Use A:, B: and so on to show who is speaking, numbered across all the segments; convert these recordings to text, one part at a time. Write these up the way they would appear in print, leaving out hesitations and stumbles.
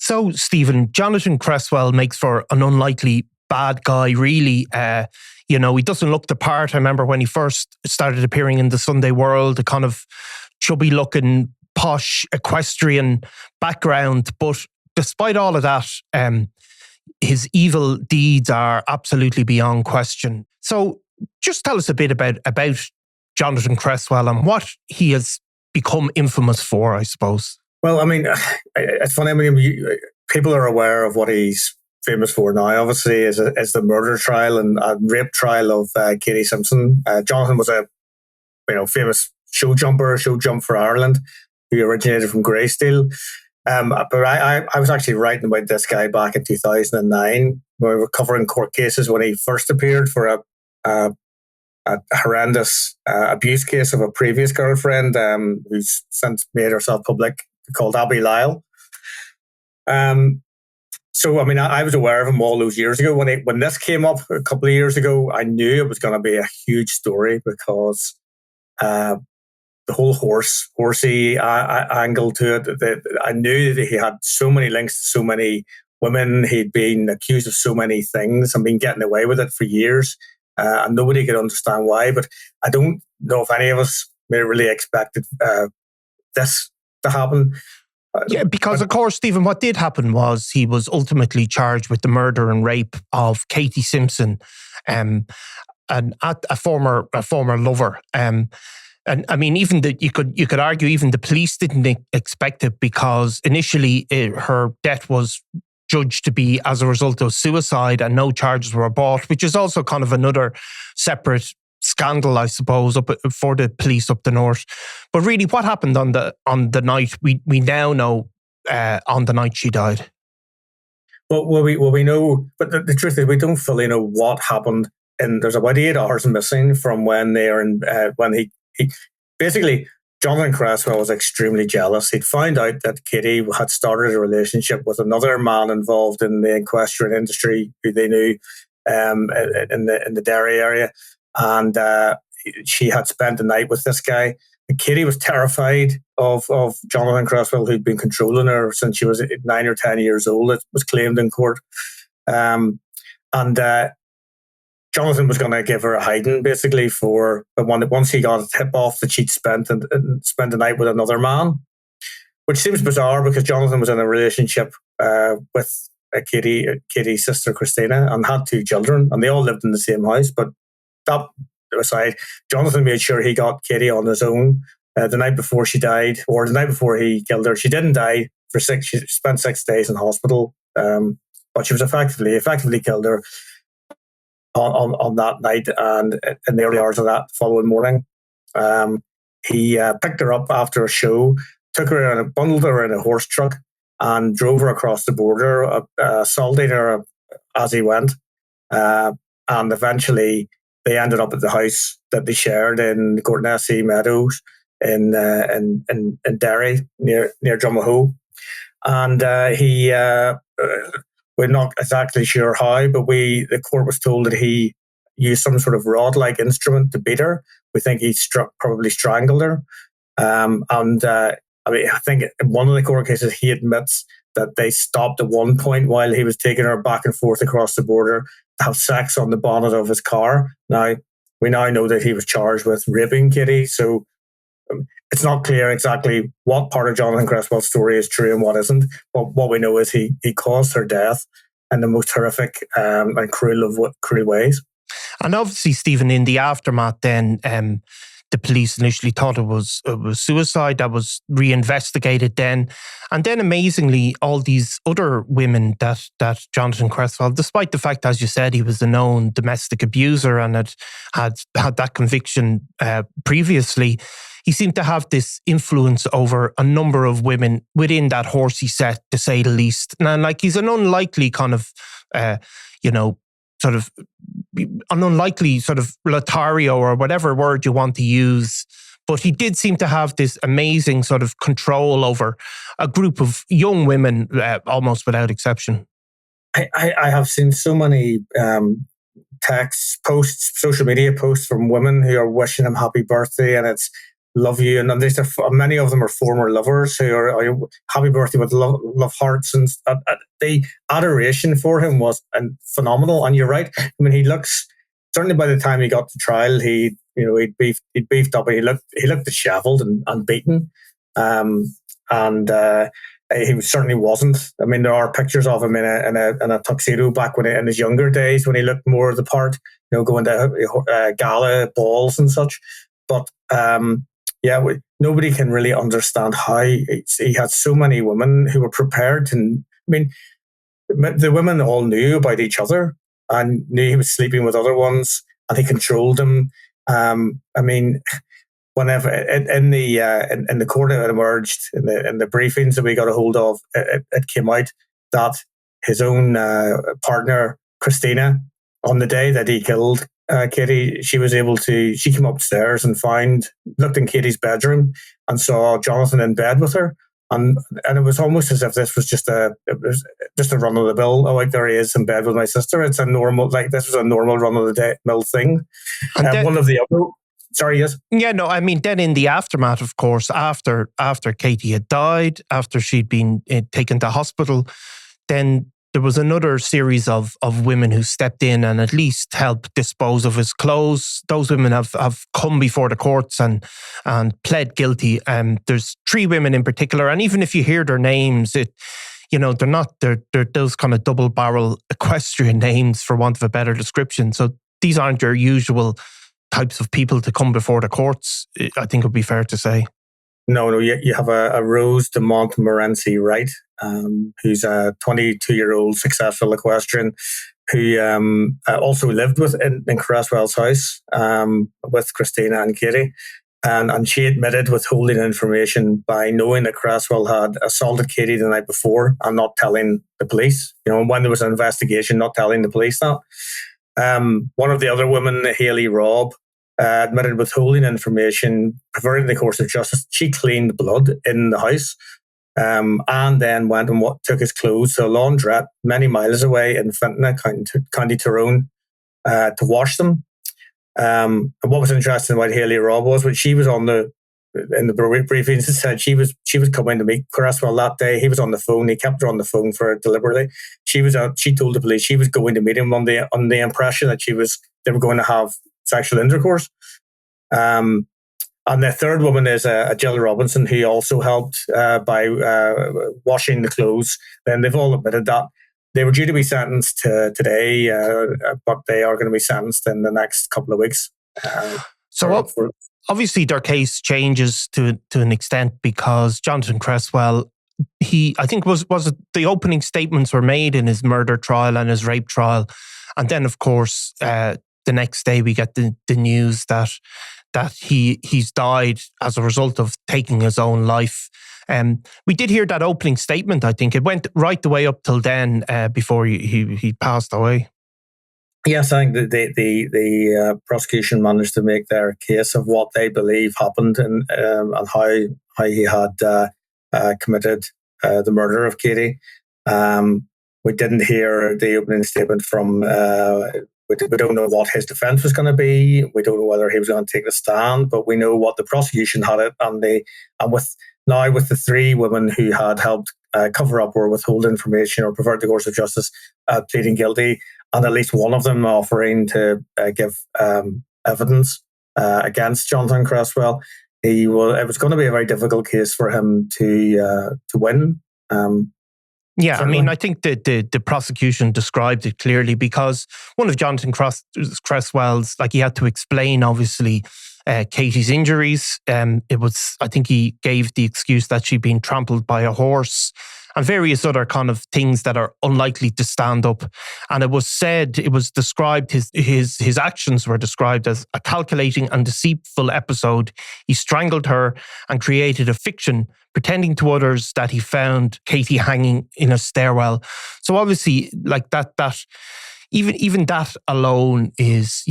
A: So, Stephen, Jonathan Creswell makes for an unlikely bad guy, really. He doesn't look the part. I remember when he first started appearing in the Sunday World, a kind of chubby-looking, posh, equestrian background. But despite all of that, his evil deeds are absolutely beyond question. So just tell us a bit about Jonathan Creswell and what he has become infamous for, I suppose.
B: Well, I mean, it's funny. I mean, people are aware of what he's famous for now. Obviously, is the murder trial and rape trial of Katie Simpson. Jonathan was a famous show jump for Ireland, who originated from Greysteel. But I was actually writing about this guy back in 2009. We were covering court cases when he first appeared for a horrendous abuse case of a previous girlfriend who's since made herself public, called Abby Lyle. So, I mean, I was aware of him all those years ago. When this came up a couple of years ago, I knew it was going to be a huge story because the whole horsey angle to it. I knew that he had so many links to so many women. He'd been accused of so many things and been getting away with it for years. And nobody could understand why. But I don't know if any of us really expected this to happen.
A: Yeah, because of course, Stephen, what did happen was he was ultimately charged with the murder and rape of Katie Simpson, and a former lover. And I mean, even you could argue even the police didn't expect it because initially her death was judged to be as a result of suicide and no charges were brought, which is also kind of another separate scandal, I suppose, for the police up the north. But really, what happened on the night we now know on the night she died?
B: Well, we know, but the truth is we don't fully know what happened. And there's about 8 hours missing from when they are in when he basically. Jonathan Creswell was extremely jealous. He'd found out that Katie had started a relationship with another man involved in the equestrian industry who they knew in the Derry area. And she had spent the night with this guy. And Katie was terrified of Jonathan Creswell, who'd been controlling her since she was 9 or 10 years old. It was claimed in court. Jonathan was going to give her a hiding, basically, once he got a tip off that she'd spent the night with another man, which seems bizarre because Jonathan was in a relationship with Katie's sister Christina and had 2 children, and they all lived in the same house. But that aside, Jonathan made sure he got Katie on his own the night before she died, or the night before he killed her. She didn't die she spent 6 days in hospital, but she was effectively killed her on that night, and in the early hours of that following morning. He picked her up after a show, bundled her in a horse truck, and drove her across the border, assaulting her as he went. And eventually, they ended up at the house that they shared in Courtnessy Meadows in Derry, near Drumahoe. And we're not exactly sure how, but the court was told that he used some sort of rod-like instrument to beat her. We think he probably strangled her. I think in one of the court cases, he admits that they stopped at one point while he was taking her back and forth across the border to have sex on the bonnet of his car. Now, we now know that he was charged with raping Katie, so it's not clear exactly what part of Jonathan Creswell's story is true and what isn't. But what we know is he caused her death in the most horrific and cruel ways.
A: And obviously, Stephen, in the aftermath, then the police initially thought it was suicide. That was reinvestigated then, and then amazingly, all these other women that Jonathan Creswell, despite the fact, as you said, he was a known domestic abuser and had that conviction previously. He seemed to have this influence over a number of women within that horsey set, to say the least. And like, he's an unlikely kind of, sort of an unlikely sort of Lothario, or whatever word you want to use. But he did seem to have this amazing sort of control over a group of young women, almost without exception.
B: I have seen so many texts, posts, social media posts from women who are wishing him happy birthday, and it's love you. And many of them are former lovers who are happy birthday with love hearts. And the adoration for him was phenomenal. And you're right. I mean, he looks, certainly by the time he got to trial, he'd beefed up. He looked disheveled and beaten. He certainly wasn't. I mean, there are pictures of him in a tuxedo back in his younger days when he looked more the part, going to gala balls and such. But nobody can really understand how he had so many women who were prepared to. I mean, the women all knew about each other and knew he was sleeping with other ones, and he controlled them. I mean, whenever in the court it emerged in the briefings that we got a hold of, it came out that his own partner Christina, on the day that he killed Katie, she came upstairs and looked in Katie's bedroom and saw Jonathan in bed with her, and it was almost as if this was just a run of the mill. Oh, like, there he is in bed with my sister. It's a normal, this was a normal run of the mill thing. And one of the other. Sorry, yes?
A: Yeah, no, I mean, then in the aftermath, of course, after Katie had died, after she'd been taken to hospital, then there was another series of women who stepped in and at least helped dispose of his clothes. Those women have come before the courts and pled guilty. There's 3 women in particular, and even if you hear their names, they're those kind of double barrel equestrian names, for want of a better description. So these aren't your usual types of people to come before the courts, I think it would be fair to say.
B: No, you have a Rose de Montmorency Wright, who's a 22-year-old successful equestrian who also lived in Creswell's house with Christina and Katie. And she admitted withholding information by knowing that Creswell had assaulted Katie the night before and not telling the police. When there was an investigation, not telling the police that. One of the other women, Hayley Robb, admitted withholding information, perverting the course of justice. She cleaned blood in the house, and then went and took his clothes to a laundrette many miles away in Fintona, County Tyrone, to wash them. And what was interesting about Hayley Robb was when she was in the briefings, it said she was coming to meet Creswell that day. He was on the phone. He kept her on the phone for it deliberately. She told the police she was going to meet him on the impression that they were going to have sexual intercourse. And the third woman is a Jill Robinson, who also helped by washing the clothes. Then they've all admitted that. They were due to be sentenced today, but they are going to be sentenced in the next couple of weeks.
A: Obviously, their case changes to an extent because Jonathan Creswell, I think was it the opening statements were made in his murder trial and his rape trial, and then of course the next day we get the news that he's died as a result of taking his own life. We did hear that opening statement. I think it went right the way up till then before he passed away.
B: Yes, I think the prosecution managed to make their case of what they believe happened and how he had committed the murder of Katie. We didn't hear the opening statement from. We don't know what his defence was going to be. We don't know whether he was going to take a stand, but we know what the prosecution had it, and with the 3 women who had helped cover up or withhold information or pervert the course of justice pleading guilty, and at least one of them offering to give evidence against Jonathan Creswell. It was going to be a very difficult case for him to win.
A: Yeah,
B: certainly.
A: I mean, I think the prosecution described it clearly because one of Jonathan Creswell's, he had to explain, obviously, Katie's injuries. I think he gave the excuse that she'd been trampled by a horse and various other kind of things that are unlikely to stand up. And it was described, his actions were described as a calculating and deceitful episode. He strangled her and created a fiction, pretending to others that he found Katie hanging in a stairwell. So obviously, that even that alone is,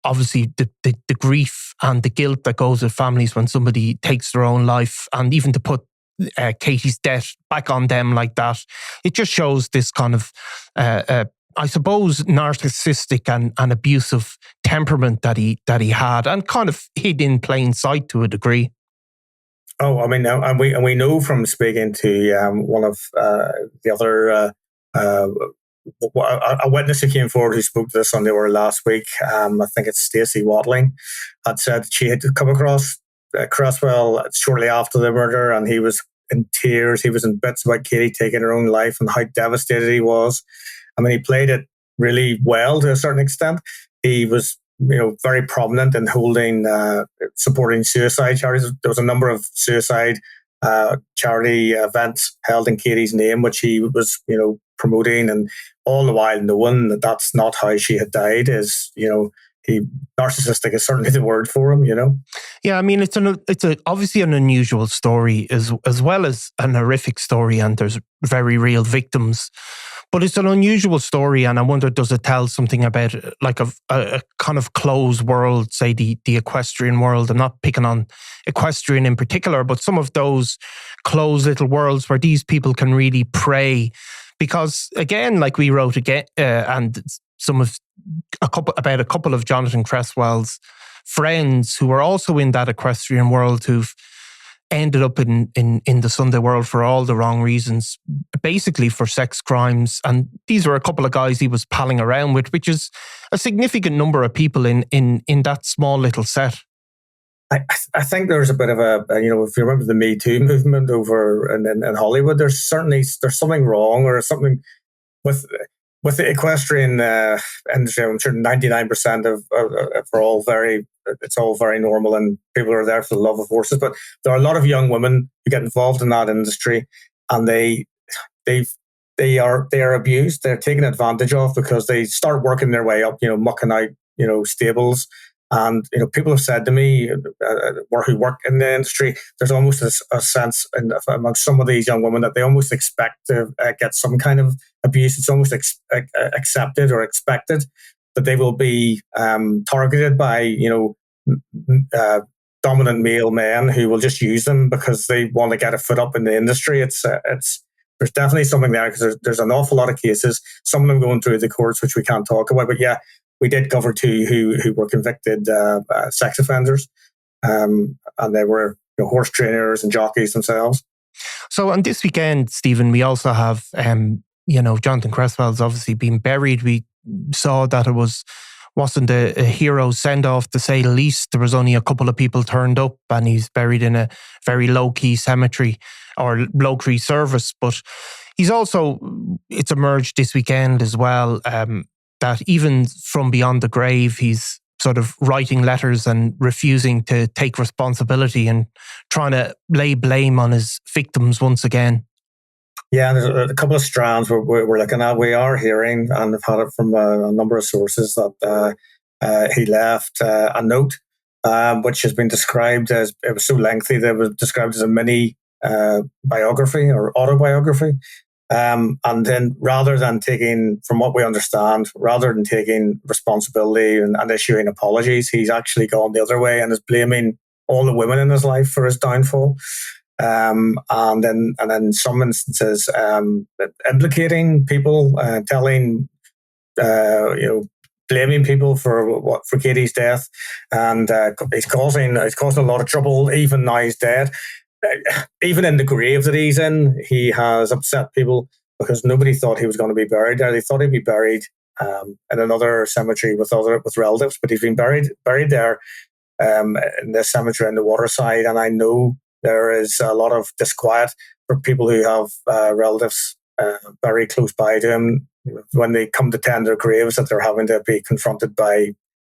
A: obviously the grief and the guilt that goes with families when somebody takes their own life, and even to put Katie's death back on them like that, it just shows this kind of I suppose, narcissistic and abusive temperament that he had, and kind of hid in plain sight to a degree.
B: Oh, I mean, and we know from speaking to one of the other a witness who came forward who spoke to this on the hour last week. I think it's Stacey Watling, had said that she had come across Creswell shortly after the murder, and he was in tears. He was in bits about Katie taking her own life and how devastated he was. I mean, he played it really well to a certain extent. He was, very prominent in supporting suicide charities. There was a number of suicide charity events held in Katie's name, which he was, promoting, and all the while knowing that that's not how she had died. Narcissistic is certainly the word for him,
A: Yeah, I mean, it's obviously an unusual story as well as an horrific story, and there's very real victims. But it's an unusual story, and I wonder, does it tell something about like a kind of closed world, say the equestrian world? I'm not picking on equestrian in particular, but some of those closed little worlds where these people can really prey. Because again, like we wrote again, and a couple of Jonathan Creswell's friends who were also in that equestrian world, who've ended up in the Sunday world for all the wrong reasons, basically for sex crimes. And these were a couple of guys he was palling around with, which is a significant number of people in that small little set.
B: I think there's a bit of if you remember the Me Too movement over in Hollywood, there's something wrong, or something with the equestrian industry. I'm sure 99% of it's all very normal, and people are there for the love of horses. But there are a lot of young women who get involved in that industry, and they are abused. They're taken advantage of because they start working their way up, mucking out, stables. And people have said to me who work in the industry, there's almost a sense among some of these young women that they almost expect to get some kind of abuse. It's almost accepted or expected that they will be targeted by dominant male men who will just use them because they want to get a foot up in the industry. There's definitely something there, because there's an awful lot of cases, some of them going through the courts, which we can't talk about. But yeah, we did cover two who were convicted sex offenders, and they were horse trainers and jockeys themselves.
A: So on this weekend, Stephen, we also have, Jonathan Creswell's obviously been buried. We saw that it wasn't a hero send-off, to say the least. There was only a couple of people turned up, and he's buried in a very low-key cemetery or low-key service. But it's emerged this weekend as well, that even from beyond the grave, he's sort of writing letters and refusing to take responsibility and trying to lay blame on his victims once again.
B: Yeah, there's a couple of strands we're looking at. We are hearing, and I've had it from a number of sources, that he left a note, which has been described as, it was so lengthy that it was described as a mini biography or autobiography. And then rather than taking responsibility and issuing apologies, he's actually gone the other way and is blaming all the women in his life for his downfall. And then in some instances, implicating people, blaming people for Katie's death, and he's causing a lot of trouble. Even now he's dead. Even in the grave that he's in, he has upset people because nobody thought he was going to be buried there. They thought he'd be buried in another cemetery with relatives, but he's been buried there in this cemetery on the waterside. And I know there is a lot of disquiet for people who have relatives very close by to him when they come to tend their graves, that they're having to be confronted by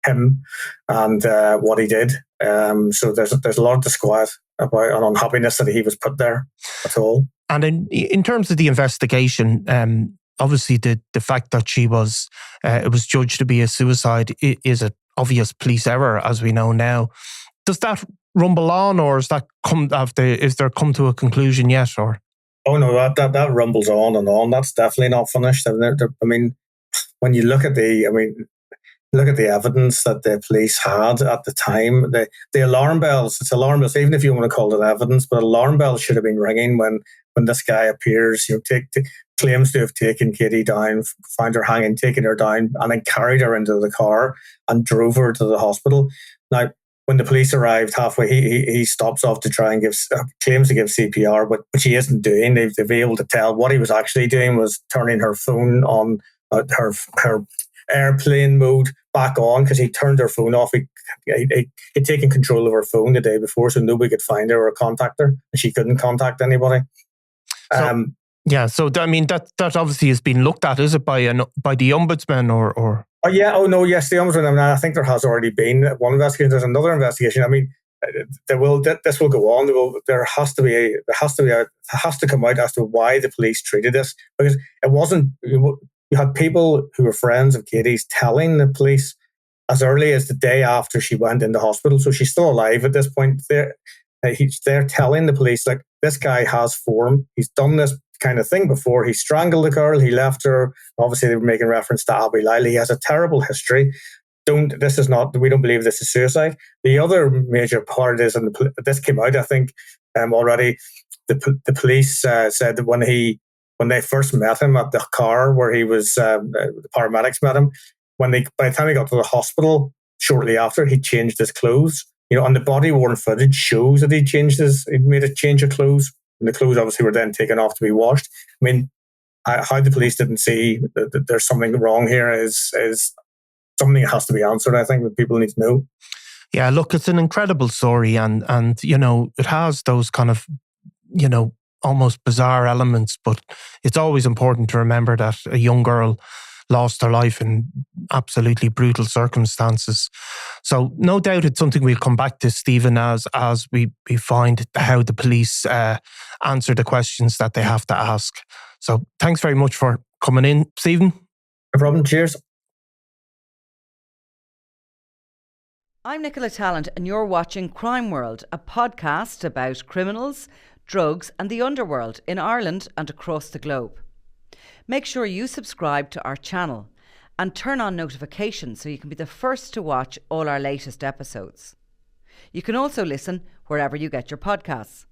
B: him and what he did. So there's a lot of disquiet about an unhappiness that he was put there at all.
A: And in terms of the investigation, obviously the fact that it was judged to be a suicide is an obvious police error, as we know now. Does that rumble on, or is there come to a conclusion yet? Or
B: no, that rumbles on and on. That's definitely not finished. I mean, when you look at look at the evidence that the police had at the time. The alarm bells, it's alarm bells, even if you want to call it evidence, but alarm bells should have been ringing when this guy appears, claims to have taken Katie down, found her hanging, taken her down, and then carried her into the car and drove her to the hospital. Now, when the police arrived halfway, he stops off to try and claims to give CPR, which he isn't doing. They've been able to tell what he was actually doing was turning her phone on, her airplane mode back on, because he turned her phone off. He'd taken control of her phone the day before, so nobody could find her or contact her, and she couldn't contact anybody.
A: So I mean that obviously has been looked at, is it, by the ombudsman or?
B: Oh yeah, yes, the ombudsman. I mean, I think there has already been one investigation. There's another investigation. I mean, this will go on. There has to come out as to why the police treated this, because it wasn't. You had people who were friends of Katie's telling the police as early as the day after she went into hospital. So she's still alive at this point. They're telling the police, like, this guy has form. He's done this kind of thing before. He strangled a girl. He left her. Obviously, they were making reference to Abby Lyle. He has a terrible history. We don't believe this is suicide. The other major part is, and this came out, I think, already. The police said that when they first met him at the car where he was, the paramedics met him. By the time he got to the hospital, shortly after, he changed his clothes. And the body worn footage shows that he'd made a change of clothes. And the clothes obviously were then taken off to be washed. I mean, how the police didn't see that there's something wrong here is something that has to be answered, I think, that people need to know.
A: Yeah, look, it's an incredible story, and it has those kind of, almost bizarre elements, but it's always important to remember that a young girl lost her life in absolutely brutal circumstances. So no doubt it's something we'll come back to, Stephen, as we find how the police answer the questions that they have to ask. So thanks very much for coming in, Stephen.
B: No problem. Cheers.
C: I'm Nicola Tallant, and you're watching Crime World, a podcast about criminals, drugs and the underworld in Ireland and across the globe. Make sure you subscribe to our channel and turn on notifications so you can be the first to watch all our latest episodes. You can also listen wherever you get your podcasts.